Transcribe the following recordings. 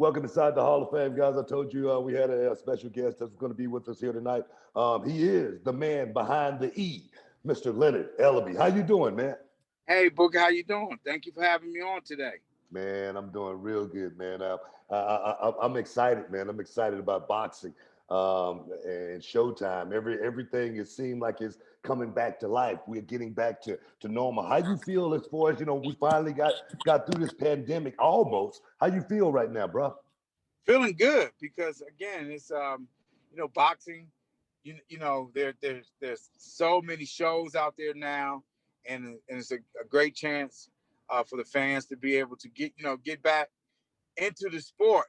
Welcome inside the Hall of Fame, guys. I told you we had a special guest that's going to be with us here tonight. He is the man behind the E, Mr. Leonard Ellerbe. How you doing, man? Hey, Booker, how you doing? Thank you for having me on today. Man, I'm doing real good, man. I'm excited, man. I'm excited about boxing and Showtime. Everything it seemed like is coming back to life. We're getting back to normal. How you feel as far as we finally got through this pandemic almost? How you feel right now, bro? Feeling good because again, it's boxing. There's so many shows out there now, and it's a great chance for the fans to be able to get back into the sport.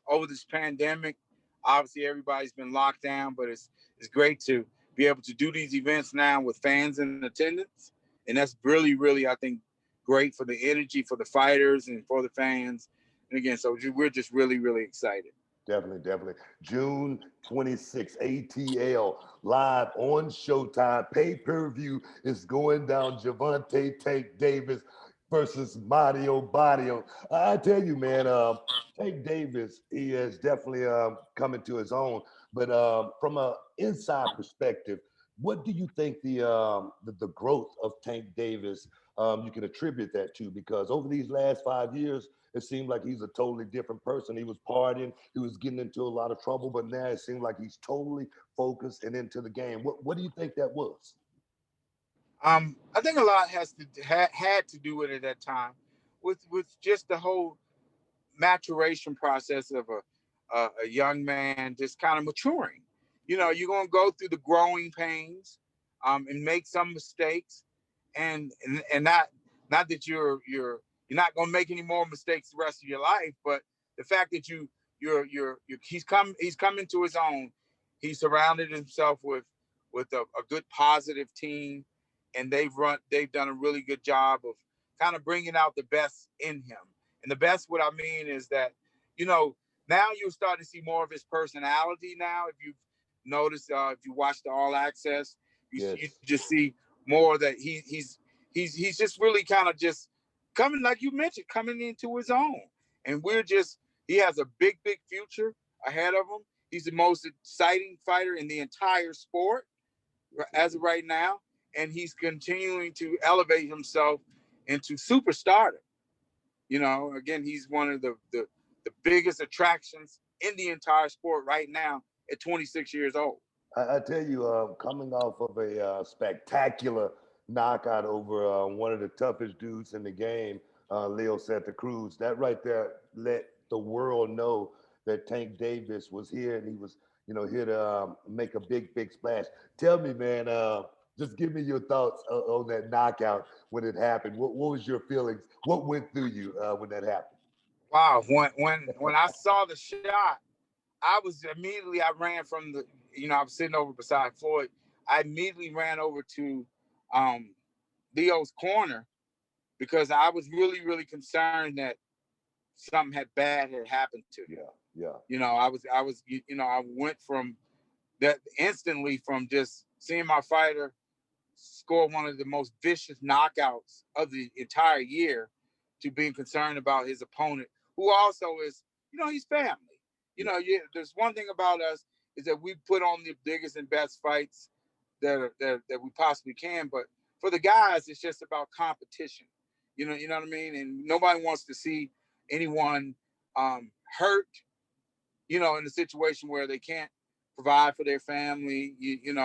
Over this pandemic, obviously everybody's been locked down, but it's great to be able to do these events now with fans in attendance, and that's really I think great for the energy for the fighters and for the fans. And again, so we're just really excited. Definitely, definitely. June 26th, ATL live on Showtime. Pay-per-view is going down. Javante Tank Davis versus Mario Barrios. I tell you, man, Tank Davis, he has definitely come into his own. But from an inside perspective, what do you think the growth of Tank Davis you can attribute that to? Because over these last 5 years, it seemed like he's a totally different person. He was partying, he was getting into a lot of trouble, but now it seems like he's totally focused and into the game. What do you think that was? I think a lot had to do with it at that time, with just the whole maturation process of a young man just kind of maturing. You're gonna go through the growing pains, and make some mistakes, and not that you're not gonna make any more mistakes the rest of your life, but the fact that he's come into his own. He's surrounded himself with a good positive team, and they've done a really good job of kind of bringing out the best in him. And the best, what I mean is that, you know, now you're starting to see more of his personality now. If you've noticed, if you watch the All Access, you Yes. just see more that he's just really kind of just coming, like you mentioned, coming into his own. And he has a big future ahead of him. He's the most exciting fighter in the entire sport as of right now. And he's continuing to elevate himself into superstardom. Again, he's one of the biggest attractions in the entire sport right now at 26 years old. I tell you, coming off of a spectacular knockout over one of the toughest dudes in the game, Leo Santa Cruz, that right there let the world know that Tank Davis was here and he was, here to make a big splash. Tell me, man, just give me your thoughts on that knockout when it happened. What was your feelings? What went through you when that happened? Wow, when I saw the shot, I ran from I was sitting over beside Floyd. I immediately ran over to um, Leo's corner because I was really concerned that something bad had happened to him. Yeah, yeah. I went from that instantly from just seeing my fighter score one of the most vicious knockouts of the entire year to being concerned about his opponent, who also is, he's family. There's one thing about us is that we put on the biggest and best fights that we possibly can. But for the guys, it's just about competition. You know what I mean? And nobody wants to see anyone hurt, in a situation where they can't provide for their family, in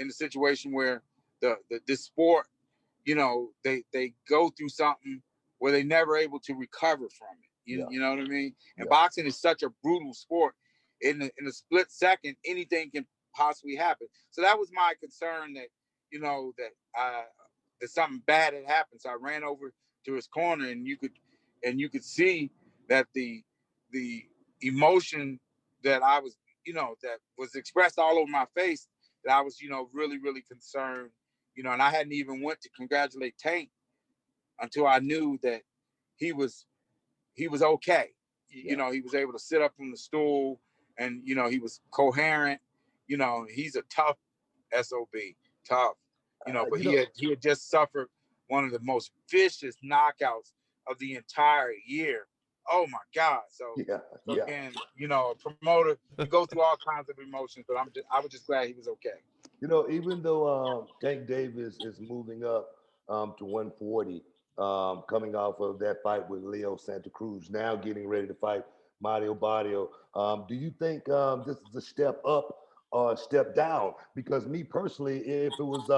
a situation where this sport, they go through something where they never able to recover from it. You know what I mean? And boxing is such a brutal sport. In a split second, anything can possibly happen. So that was my concern that, that something bad had happened. So I ran over to his corner, and you could see that the emotion that I was, that was expressed all over my face, that I was, really concerned, and I hadn't even went to congratulate Tank until I knew that he was okay. He was able to sit up from the stool, and he was coherent. He's a tough SOB, tough. But he had just suffered one of the most vicious knockouts of the entire year oh my God. So yeah. again, you know, a promoter, you go through all kinds of emotions, but I was just glad he was okay. You know, even though Tank Davis is moving up to 140, coming off of that fight with Leo Santa Cruz, now getting ready to fight Mario Barrio, do you think this is a step up or a step down? Because me personally, if it was,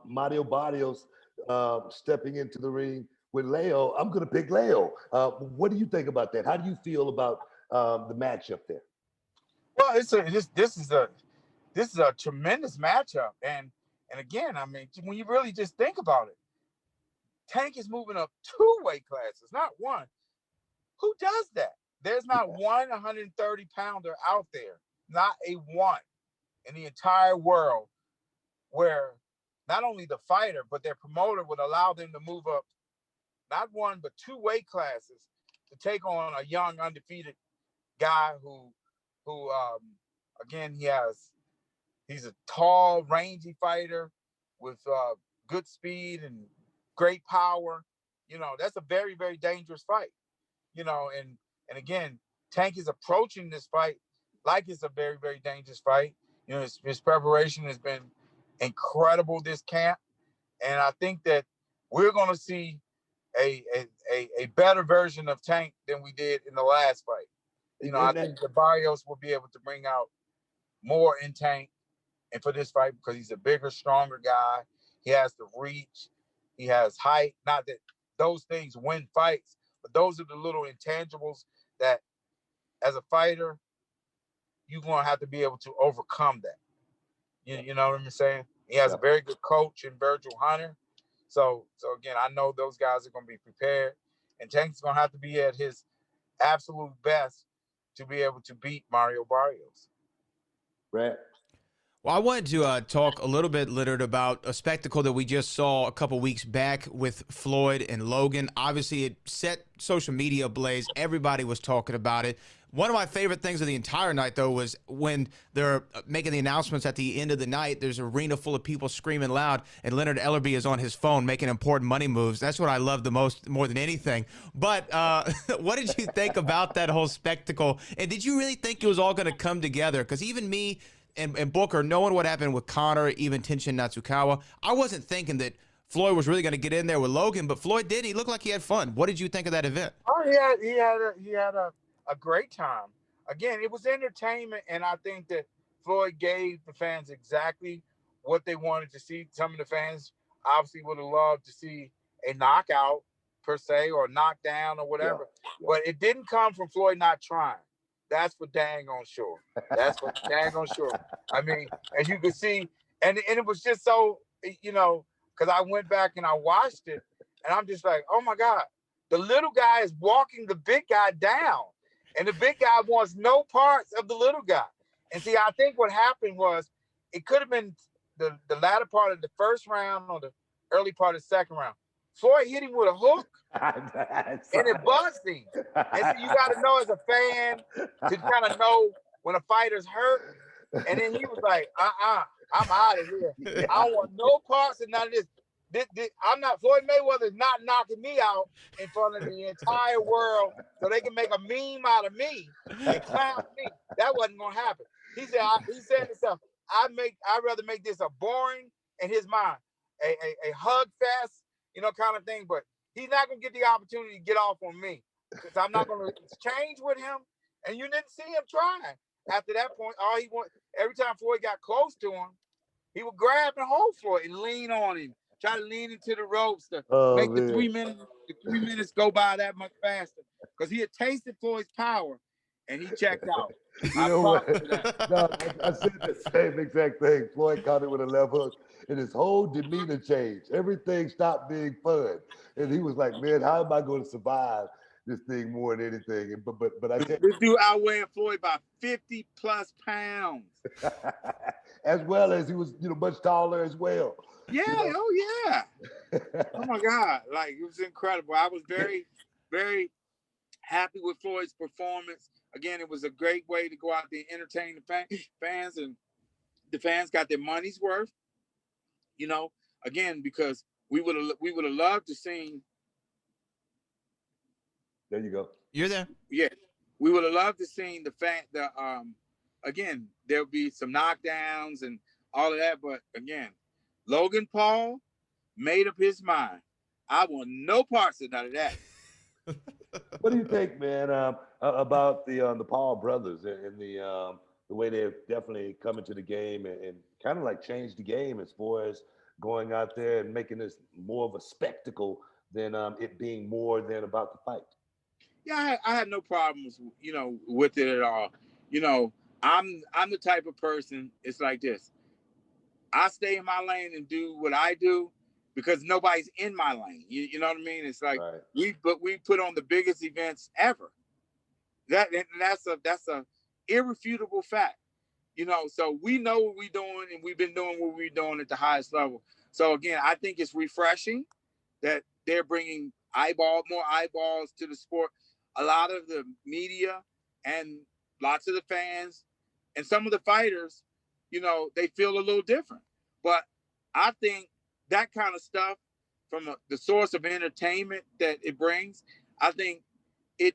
Mario Barrios stepping into the ring with Leo, I'm going to pick Leo. What do you think about that? How do you feel about the matchup there? Well, this is a tremendous matchup, and again, I mean, when you really just think about it, Tank is moving up two weight classes, not one. Who does that? There's not one 130 pounder out there, not a one in the entire world where not only the fighter but their promoter would allow them to move up not one but two weight classes to take on a young undefeated guy who again he's a tall rangy fighter with good speed and great power. You know, that's a very, very dangerous fight. You know, and again, Tank is approaching this fight like it's a very, very dangerous fight. You know, his preparation has been incredible this camp, and I think that we're going to see a better version of Tank than we did in the last fight. You know, I think the Barrios will be able to bring out more in Tank and for this fight because he's a bigger, stronger guy. He has the reach. He has height. Not that those things win fights, but those are the little intangibles that, as a fighter, you're going to have to be able to overcome that. You know what I'm saying? He has a very good coach in Virgil Hunter. So again, I know those guys are going to be prepared, and Tank's going to have to be at his absolute best to be able to beat Mario Barrios. Right. Well, I wanted to talk a little bit, Leonard, about a spectacle that we just saw a couple weeks back with Floyd and Logan. Obviously, it set social media ablaze. Everybody was talking about it. One of my favorite things of the entire night, though, was when they're making the announcements at the end of the night. There's an arena full of people screaming loud, and Leonard Ellerbe is on his phone making important money moves. That's what I love the most, more than anything. But what did you think about that whole spectacle? And did you really think it was all going to come together? Because even me and Booker, knowing what happened with Connor, even Tenshin Natsukawa, I wasn't thinking that Floyd was really going to get in there with Logan, but Floyd did. He looked like he had fun. What did you think of that event? Oh, he had a great time. Again, it was entertainment, and I think that Floyd gave the fans exactly what they wanted to see. Some of the fans obviously would have loved to see a knockout per se, or knockdown or whatever, but it didn't come from Floyd not trying. That's for dang on sure. That's for dang on sure. I mean, as you can see, and it was just so, you know, because I went back and I watched it, and I'm just like, oh my God, the little guy is walking the big guy down, and the big guy wants no parts of the little guy. And see, I think what happened was it could have been the latter part of the first round or the early part of the second round. Floyd hit him with a hook, and it buzzed him. And so you got to know as a fan to kind of know when a fighter's hurt. And then he was like, I'm out of here. I don't want no parts of none of this. I'm not, Floyd Mayweather is not knocking me out in front of the entire world so they can make a meme out of me and clown me. That wasn't going to happen. He said himself, I'd rather make this a boring, in his mind, a hug fest, you know, kind of thing. But he's not going to get the opportunity to get off on me because I'm not going to exchange with him. And you didn't see him trying. After that point, every time Floyd got close to him, he would grab and hold Floyd and lean on him, try to lean into the ropes to make the 3 minutes go by that much faster. Because he had tasted Floyd's power and he checked out. You know what? No, I said the same exact thing. Floyd caught it with a left hook, and his whole demeanor changed. Everything stopped being fun, and he was like, "Man, how am I going to survive this thing more than anything?" And, but I tell this dude outweighing Floyd by 50 plus pounds, as well as he was, much taller as well. Yeah, oh yeah. Oh my God, like it was incredible. I was very, very happy with Floyd's performance. Again, it was a great way to go out there and entertain the fans, and the fans got their money's worth. You know, again, because we would have loved to seen There you go. You're there. Yeah, we would have loved to seen again, there'll be some knockdowns and all of that, but again, Logan Paul made up his mind. I want no parts of none of that. What do you think, man, about the Paul brothers and the way they've definitely come into the game and kind of like changed the game as far as going out there and making this more of a spectacle than it being more than about the fight? Yeah, I had no problems, with it at all. You know, I'm the type of person. It's like this. I stay in my lane and do what I do because nobody's in my lane. You know what I mean? It's like Right. we put on the biggest events ever. That's a irrefutable fact. So we know what we're doing, and we've been doing what we're doing at the highest level. So again, I think it's refreshing that they're bringing more eyeballs to the sport. A lot of the media and lots of the fans and some of the fighters, they feel a little different. But I think that kind of stuff from the source of entertainment that it brings, I think it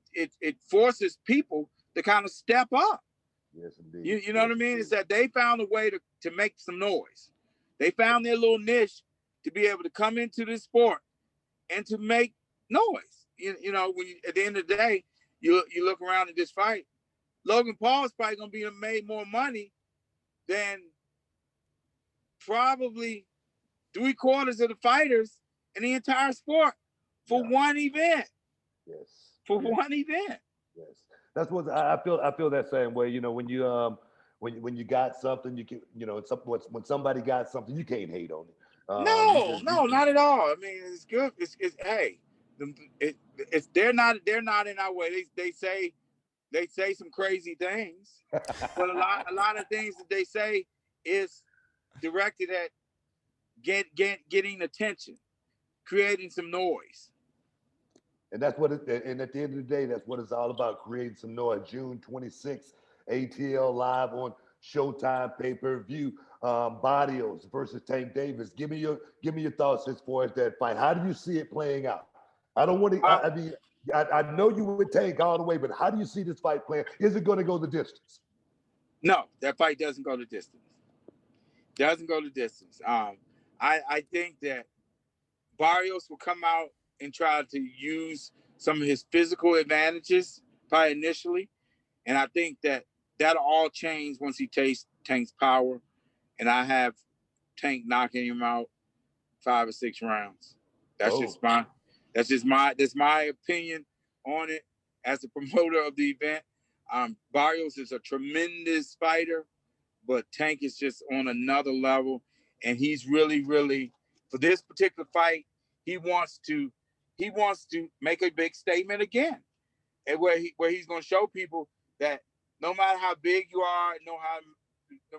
forces people to kind of step up. Yes, indeed. You know what I mean? It's that they found a way to make some noise. They found their little niche to be able to come into this sport and to make noise. At the end of the day, you look around at this fight, Logan Paul is probably going to be made more money than probably 3/4 of the fighters in the entire sport for one event. Yes. For one event. Yes. That's what I feel. I feel that same way. When you got something, you can, when somebody got something, you can't hate on it. No, not at all. I mean, it's good. It's hey, they're not in our way. They say some crazy things, but a lot of things that they say is directed at getting attention, creating some noise. And that's what and at the end of the day, that's what it's all about, creating some noise. June 26th, ATL live on Showtime pay-per-view. Barrios versus Tank Davis. Give me your thoughts as far as that fight. How do you see it playing out? I don't want to. I mean, I know you would Tank all the way, but how do you see this fight playing? Is it going to go the distance? No, that fight doesn't go the distance. Doesn't go the distance. I think that Barrios will come out and try to use some of his physical advantages probably initially, and I think that'll all change once he tastes Tank's power, and I have Tank knocking him out 5 or 6 rounds. That's just my opinion on it as the promoter of the event. Barrios is a tremendous fighter, but Tank is just on another level, and he's really, really, for this particular fight, he wants to make a big statement again, and where he's going to show people that no matter how big you are, no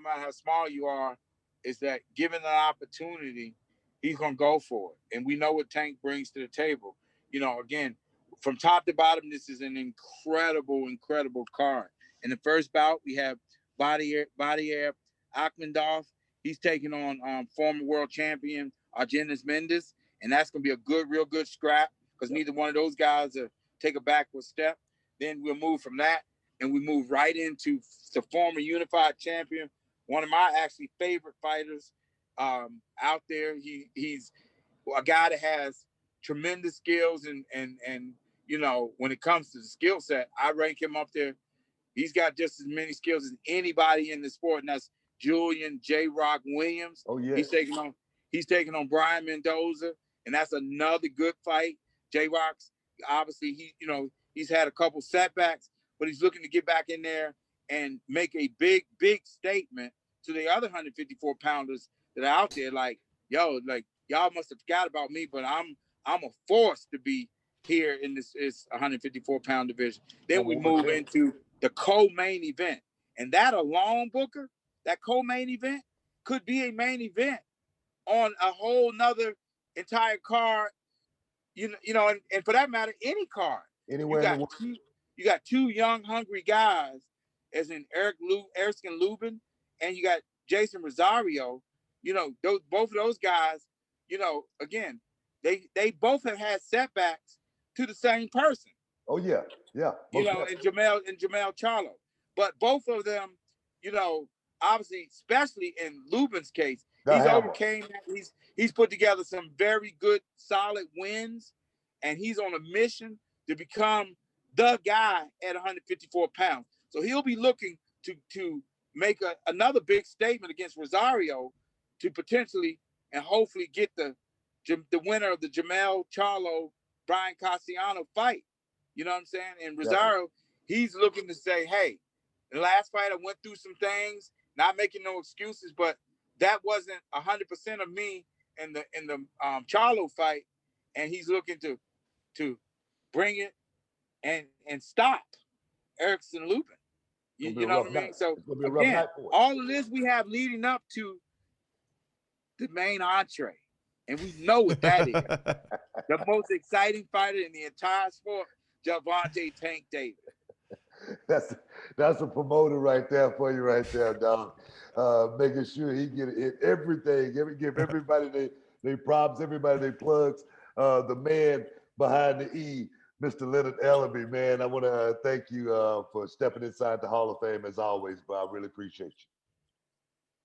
matter how small you are, is that given an opportunity, he's going to go for it. And we know what Tank brings to the table. Again, from top to bottom, this is an incredible card. In the first bout, we have Barrios Akhmedov. He's taking on former world champion Argenis Mendes, and that's going to be a real good scrap because neither one of those guys take a backward step. Then we'll move from that, and we move right into the former unified champion, one of my actually favorite fighters out there. He's a guy that has tremendous skills, and when it comes to the skill set, I rank him up there. He's got just as many skills as anybody in the sport, and that's Julian J. Rock Williams. Oh yeah. He's taking on Brian Mendoza, and that's another good fight. J. Rock's obviously he's had a couple setbacks, but he's looking to get back in there and make a big statement to the other 154 pounders that are out there. Like, y'all must have forgot about me, but I'm a force to be here in this 154 pound division. Then we move into the co-main event, and that alone, Booker, that co-main event could be a main event on a whole nother entire card. And for that matter, any card. Anywhere in the world. You got 2 young, hungry guys, as in Erskine Lubin, and you got Jason Rosario. Both of those guys, again, they both have had setbacks to the same person. Oh yeah, yeah. You Most know, definitely. and Jamel Charlo. But both of them, you know, obviously, especially in Lubin's case, The he's hammer. overcame that. He's put together some very good, solid wins, and he's on a mission to become the guy at 154 pounds. So he'll be looking to make another big statement against Rosario to potentially and hopefully get the winner of the Jamel Charlo Brian Castellano fight. You know what I'm saying? And Definitely. Rosario, he's looking to say, hey, the last fight I went through some things, not making no excuses, but that wasn't 100% of me in the Charlo fight, and he's looking to bring it and stop Erickson Lubin. It's gonna be a You know rough what I night. mean? So It's gonna be a rough again, night for it. all of this we have leading up to the main entree, and we know what that is. The most exciting fighter in the entire sport, Gervonta Tank Davis. That's a promoter right there for you, right there, dog. Making sure he get everything, give everybody they props, everybody they plugs. The man behind the E, Mr. Leonard Ellerbe, man. I want to thank you for stepping inside the Hall of Fame as always, bro. I really appreciate you.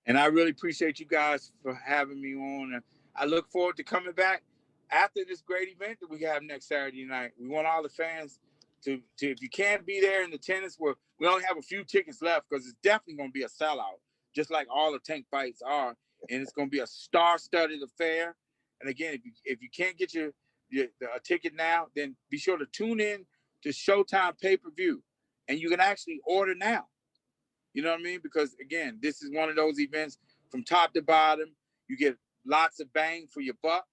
And I really appreciate you guys for having me on. And I look forward to coming back after this great event that we have next Saturday night. We want all the fans to if you can't be there in the tennis, we only have a few tickets left because it's definitely going to be a sellout, just like all the tank fights are. And it's going to be a star-studded affair. And again, if you can't get a ticket now, then be sure to tune in to Showtime pay-per-view. And you can actually order now. You know what I mean? Because again, this is one of those events from top to bottom. You get lots of bang for your buck.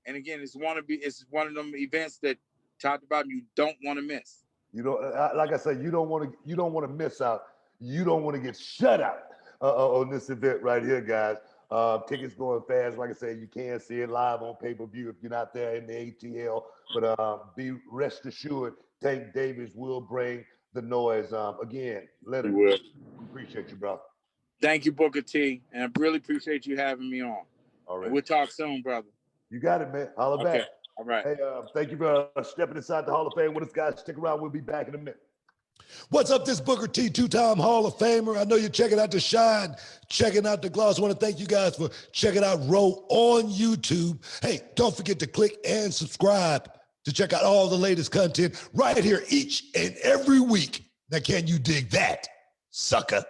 And again, it's one of them events that top to bottom you don't want to miss. You know, like I said, you don't want to miss out. You don't want to get shut out on this event right here, guys. Tickets going fast. Like I said, you can see it live on pay-per-view if you're not there in the ATL. But be rest assured, Tank Davis will bring the noise. Again, Leonard, we appreciate you, bro. Thank you, Booker T. And I really appreciate you having me on. All right. And we'll talk soon, brother. You got it, man. Holla back. All right. Hey, thank you for stepping inside the Hall of Fame with us, guys. Stick around. We'll be back in a minute. What's up, this Booker T, two-time Hall of Famer. I know you're checking out the shine, checking out the gloss. I want to thank you guys for checking out Row on YouTube. Hey, don't forget to click and subscribe to check out all the latest content right here each and every week. Now, can you dig that, sucker?